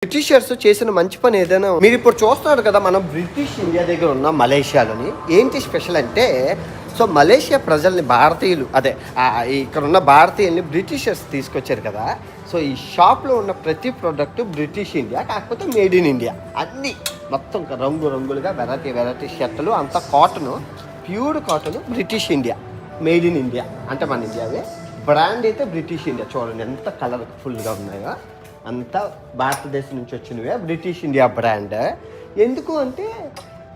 Britishers చేసిన మంచి పని ఏదైనా మీరు ఇప్పుడు చూస్తున్నారు కదా, మనం బ్రిటిష్ ఇండియా దగ్గర ఉన్న మలేషియాలోని ఏంటి స్పెషల్ అంటే, సో మలేషియా ప్రజల్ని భారతీయులు ఇక్కడ ఉన్న భారతీయుల్ని బ్రిటిషర్స్ తీసుకొచ్చారు కదా. సో ఈ షాప్లో ఉన్న ప్రతి ప్రోడక్ట్ బ్రిటిష్ ఇండియా, కాకపోతే మేడ్ ఇన్ ఇండియా. అన్నీ మొత్తం రంగు రంగులుగా వెరైటీ షర్టులు, అంతా cotton, pure cotton, British India, made in India అంటే మన ఇండియావే. బ్రాండ్ అయితే బ్రిటిష్ ఇండియా. చూడండి ఎంత కలర్ఫుల్గా ఉన్నాయో, అంతా భారతదేశం నుంచి వచ్చినవే, బ్రిటిష్ ఇండియా బ్రాండ్. ఎందుకు అంటే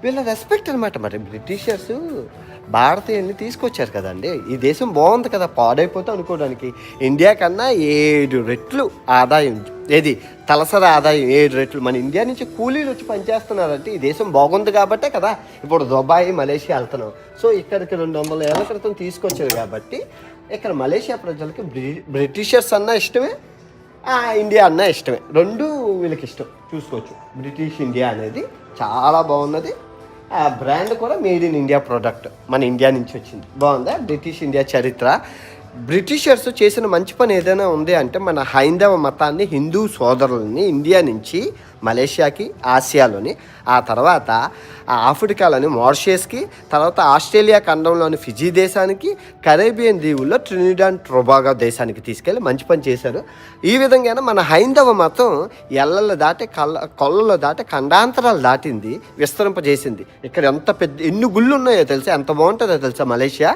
వీళ్ళ రెస్పెక్ట్ అనమాట. మరి బ్రిటిషర్స్ భారతీయుల్ని తీసుకొచ్చారు కదండి. ఈ దేశం బాగుంది కదా, పాడైపోతే అనుకోవడానికి. ఇండియా కన్నా 7 రెట్లు ఆదాయం, తలసరి ఆదాయం 7 రెట్లు మన ఇండియా నుంచి కూలీలు వచ్చి పనిచేస్తున్నారంటే ఈ దేశం బాగుంది కాబట్టే కదా ఇప్పుడు దుబాయ్, మలేషియా వెళ్తున్నాం. సో ఇక్కడికి 200 ఏళ్ల క్రితం తీసుకొచ్చారు కాబట్టి ఇక్కడ మలేషియా ప్రజలకి బ్రిటిషర్స్ అన్నా ఇష్టమే, ఇండియా అన్న ఇష్టమే. రెండు వీళ్ళకి ఇష్టం. చూసుకోవచ్చు, బ్రిటిష్ ఇండియా అనేది చాలా బాగున్నది. ఆ బ్రాండ్ కూడా మేడ్ ఇన్ ఇండియా ప్రోడక్ట్, మన ఇండియా నుంచి వచ్చింది. బాగుందా బ్రిటిష్ ఇండియా చరిత్ర. బ్రిటిషర్స్ చేసిన మంచి పని ఏదైనా ఉంది అంటే, మన హైందవ మతాన్ని, హిందూ సోదరులని ఇండియా నుంచి మలేషియాకి, ఆసియాలోని, ఆ తర్వాత ఆఫ్రికాలోని మారిషస్కి, తర్వాత ఆస్ట్రేలియా ఖండంలోని ఫిజీ దేశానికి, కరేబియన్ దీవుల్లో ట్రినిడాడ్ టొబాగో దేశానికి తీసుకెళ్ళి మంచి పని చేశారు. ఈ విధంగానే మన హైందవ మతం ఎల్లలు దాటి కొల్లలు దాటి ఖండాంతరాలు దాటింది, విస్తరింపజేసింది. ఇక్కడ ఎంత పెద్ద ఎన్ని గుళ్ళు ఉన్నాయో తెలుసా, ఎంత బాగుంటుందో తెలుసా మలేషియా.